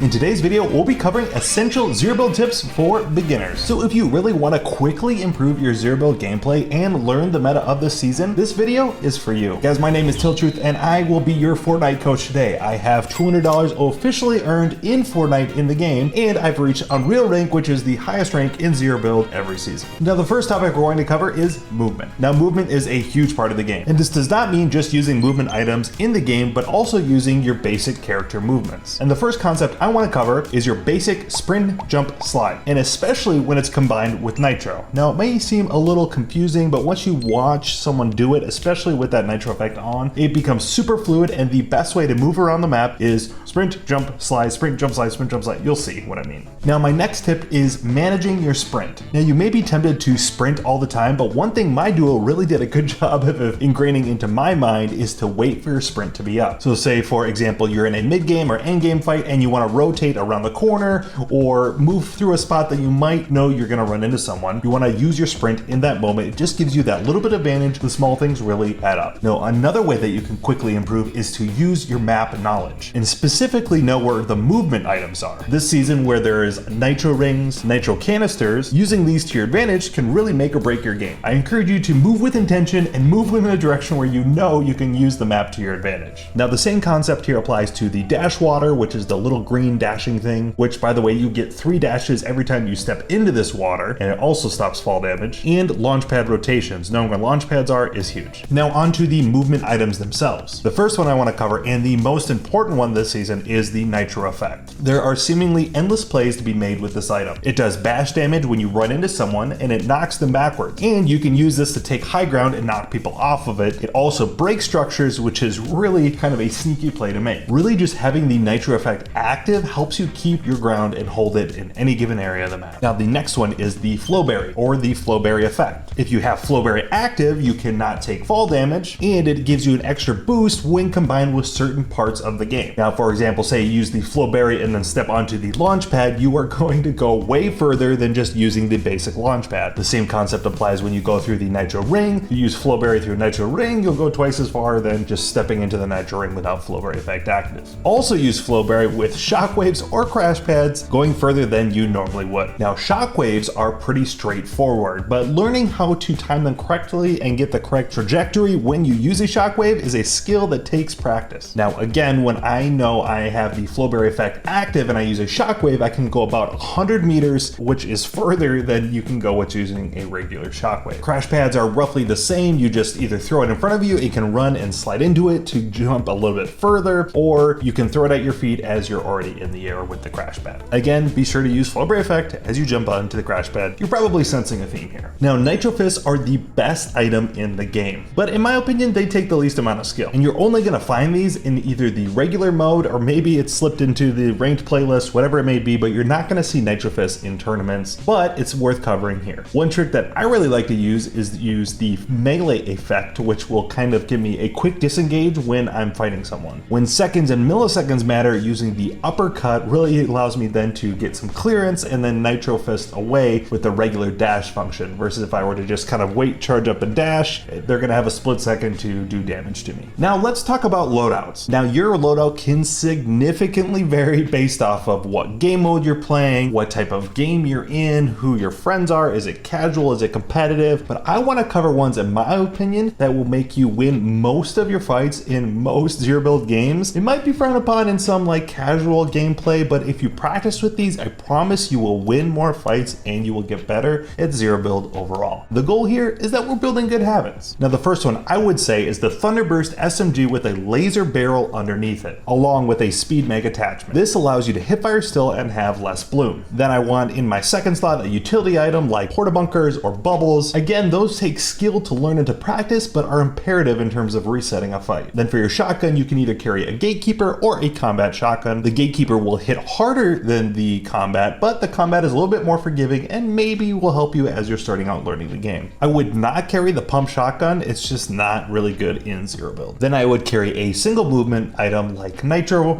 In today's video, we'll be covering essential zero build tips for beginners. So if you really want to quickly improve your zero build gameplay and learn the meta of this season, this video is for you. Guys, my name is Tiltruth and I will be your Fortnite coach today. I have $200 officially earned in Fortnite in the game, and I've reached Unreal rank, which is the highest rank in zero build every season. Now the first topic we're going to cover is movement. Now movement is a huge part of the game, and this does not mean just using movement items in the game, but also using your basic character movements. And the first concept I want to cover is your basic sprint, jump, slide, and especially when it's combined with nitro. Now it may seem a little confusing, but once you watch someone do it, especially with that nitro effect on, it becomes super fluid, and the best way to move around the map is sprint, jump, slide, sprint, jump, slide, sprint, jump, slide. You'll see what I mean. Now my next tip is managing your sprint. Now you may be tempted to sprint all the time, but one thing my duo really did a good job of ingraining into my mind is to wait for your sprint to be up. So say for example, you're in a mid game or end game fight and you want to rotate around the corner or move through a spot that you might know you're going to run into someone. You want to use your sprint in that moment. It just gives you that little bit of advantage. The small things really add up. Now another way that you can quickly improve is to use your map knowledge and specifically know where the movement items are. This season where there is nitro rings, nitro canisters, using these to your advantage can really make or break your game. I encourage you to move with intention and move in a direction where you know you can use the map to your advantage. Now the same concept here applies to the dash water, which is the little green dashing thing, which by the way, you get 3 dashes every time you step into this water, and it also stops fall damage, and launch pad rotations. Knowing where launch pads are is huge. Now onto the movement items themselves. The first one I want to cover, and the most important one this season, is the nitro effect. There are seemingly endless plays to be made with this item. It does bash damage when you run into someone, and it knocks them backwards, and you can use this to take high ground and knock people off of it. It also breaks structures, which is really kind of a sneaky play to make. Really just having the nitro effect active helps you keep your ground and hold it in any given area of the map. Now the next one is the flowberry, or the flowberry effect. If you have flowberry active, you cannot take fall damage, and it gives you an extra boost when combined with certain parts of the game. Now for example, say you use the flowberry and then step onto the launch pad, you are going to go way further than just using the basic launch pad. The same concept applies when you go through the nitro ring. You use flowberry through nitro ring, you'll go twice as far than just stepping into the nitro ring without flowberry effect active. Also use flowberry with shockwaves or crash pads, going further than you normally would. Now shockwaves are pretty straightforward, but learning how to time them correctly and get the correct trajectory when you use a shockwave is a skill that takes practice. Now again, when I know I have the flowberry effect active and I use a shockwave, I can go about 100 meters, which is further than you can go with using a regular shockwave. Crash pads are roughly the same. You just either throw it in front of you, it can run and slide into it to jump a little bit further, or you can throw it at your feet as you're already in the air with the crash pad. Again, be sure to use flowberry effect as you jump onto the crash pad. You're probably sensing a theme here. Now nitro fists are the best item in the game, but in my opinion, they take the least amount of skill, and you're only gonna find these in either the regular mode or maybe it's slipped into the ranked playlist, whatever it may be, but you're not gonna see nitro fists in tournaments, but it's worth covering here. One trick that I really like to use is use the melee effect, which will kind of give me a quick disengage when I'm fighting someone. When seconds and milliseconds matter, using the uppercut really allows me then to get some clearance and then nitro fist away with the regular dash function, versus if I were to just kind of wait, charge up and dash, they're gonna have a split second to do damage to me. Now let's talk about loadouts. Now your loadout can significantly vary based off of what game mode you're playing, what type of game you're in, who your friends are, is it casual, is it competitive, but I want to cover ones in my opinion that will make you win most of your fights in most zero build games. It might be frowned upon in some like casual gameplay, but if you practice with these, I promise you will win more fights and you will get better at zero build overall. The goal here is that we're building good habits. Now the first one I would say is the Thunderburst SMG with a laser barrel underneath it, along with a speed mag attachment. This allows you to hip fire still and have less bloom. Then I want in my second slot a utility item like porta bunkers or bubbles. Again, those take skill to learn and to practice, but are imperative in terms of resetting a fight. Then for your shotgun, you can either carry a gatekeeper or a combat shotgun. The gatekeeper will hit harder than the combat, but the combat is a little bit more forgiving and maybe will help you as you're starting out learning the game. I would not carry the pump shotgun. It's just not really good in zero build. Then I would carry a single movement item like nitro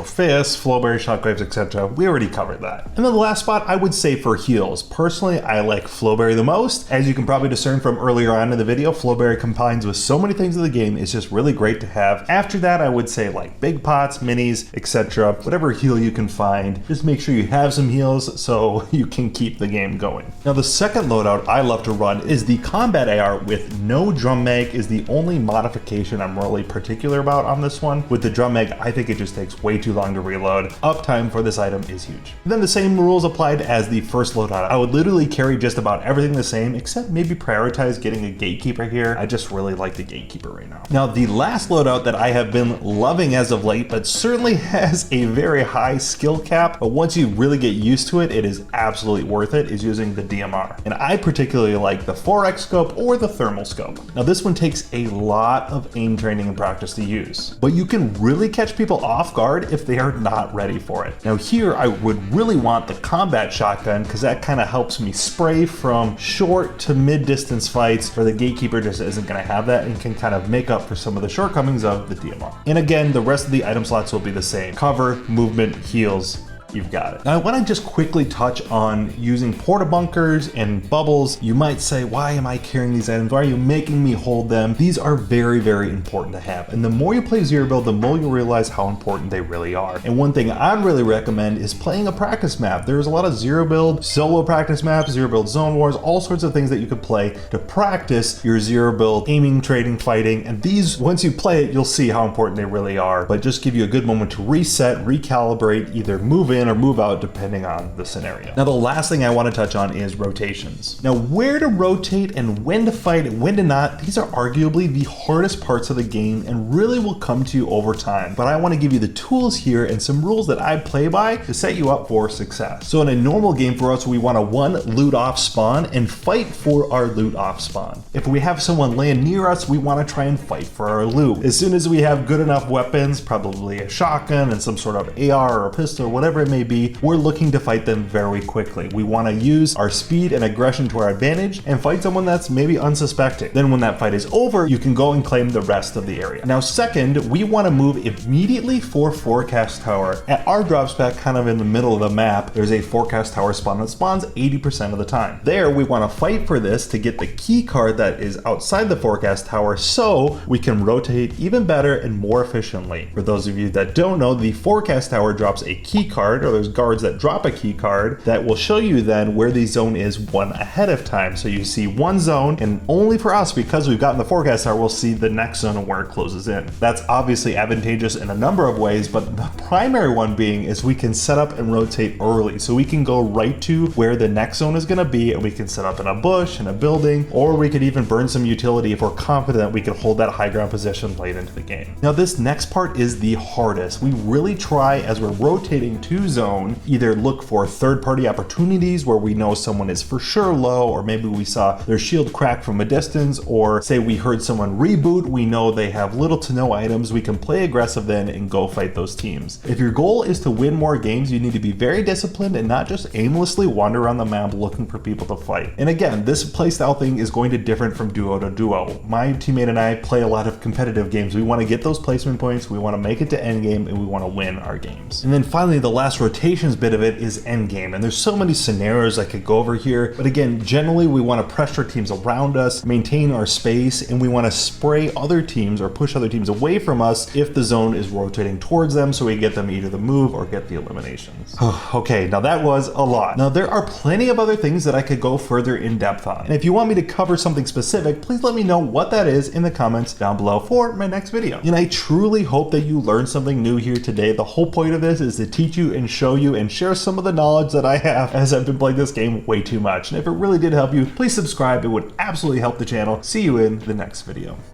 fist, flowberry, shockwaves, etc. We already covered that. And then the last spot I would say for heals. Personally, I like flowberry the most. As you can probably discern from earlier on in the video, flowberry combines with so many things in the game. It's just really great to have. After that, I would say like big pots, minis, etc. Whatever whatever heal you can find. Just make sure you have some heals so you can keep the game going. Now the second loadout I love to run is the combat AR with no drum mag is the only modification I'm really particular about on this one. With the drum mag, I think it just takes way too long to reload. Uptime for this item is huge. And then the same rules applied as the first loadout. I would literally carry just about everything the same, except maybe prioritize getting a gatekeeper here. I just really like the gatekeeper right now. Now the last loadout that I have been loving as of late, but certainly has a very high skill cap, but once you really get used to it, it is absolutely worth it, is using the DMR. And I particularly like the 4x scope or the thermal scope. Now this one takes a lot of aim training and practice to use, but you can really catch people off guard if they are not ready for it. Now here I would really want the combat shotgun because that kind of helps me spray from short to mid distance fights where the gatekeeper just isn't going to have that and can kind of make up for some of the shortcomings of the DMR. And again, the rest of the item slots will be the same. Cover, movement, heals, you've got it. Now I want to just quickly touch on using porta bunkers and bubbles. You might say, why am I carrying these items? Why are you making me hold them? These are very, very important to have. And the more you play Zero Build, the more you'll realize how important they really are. And one thing I'd really recommend is playing a practice map. There's a lot of Zero Build solo practice maps, Zero Build Zone Wars, all sorts of things that you could play to practice your Zero Build aiming, trading, fighting. And these, once you play it, you'll see how important they really are, but just give you a good moment to reset, recalibrate, either move in or move out depending on the scenario. Now the last thing I want to touch on is rotations. Now where to rotate and when to fight and when to not, these are arguably the hardest parts of the game and really will come to you over time. But I want to give you the tools here and some rules that I play by to set you up for success. So in a normal game for us, we want to one, loot off spawn and fight for our loot off spawn. If we have someone land near us, we want to try and fight for our loot. As soon as we have good enough weapons, probably a shotgun and some sort of AR or a pistol or whatever it may be, we're looking to fight them very quickly. We want to use our speed and aggression to our advantage and fight someone that's maybe unsuspecting. Then when that fight is over, you can go and claim the rest of the area. Now second, we want to move immediately for forecast tower. At our drop spec, kind of in the middle of the map, there's a forecast tower spawn that spawns 80% of the time. There, we want to fight for this to get the key card that is outside the forecast tower so we can rotate even better and more efficiently. For those of you that don't know, the forecast tower drops a key card, or there's guards that drop a key card that will show you then where the zone is one ahead of time. So you see one zone, and only for us, because we've gotten the forecast tower, we'll see the next zone and where it closes in. That's obviously advantageous in a number of ways, but the primary one being is we can set up and rotate early. So we can go right to where the next zone is going to be, and we can set up in a bush, in a building, or we could even burn some utility if we're confident we can hold that high ground position late into the game. Now this next part is the hardest. We really try, as we're rotating to zone, either look for third-party opportunities where we know someone is for sure low, or maybe we saw their shield crack from a distance, or say we heard someone reboot, we know they have little to no items, we can play aggressive then and go fight those teams. If your goal is to win more games, you need to be very disciplined and not just aimlessly wander around the map looking for people to fight. And again, this playstyle thing is going to differ from duo to duo. My teammate and I play a lot of competitive games. We want to get those placement points, we want to make it to endgame, and we want to win our games. And then finally, the last rotations bit of it is endgame. And there's so many scenarios I could go over here. But again, generally we want to pressure teams around us, maintain our space, and we want to spray other teams or push other teams away from us if the zone is rotating towards them so we get them either the move or get the eliminations. Okay, now that was a lot. Now there are plenty of other things that I could go further in depth on. And if you want me to cover something specific, please let me know what that is in the comments down below for my next video. And I truly hope that you learned something new here today. The whole point of this is to teach you and show you and share some of the knowledge that I have as I've been playing this game way too much. And if it really did help you, please subscribe. It would absolutely help the channel. See you in the next video.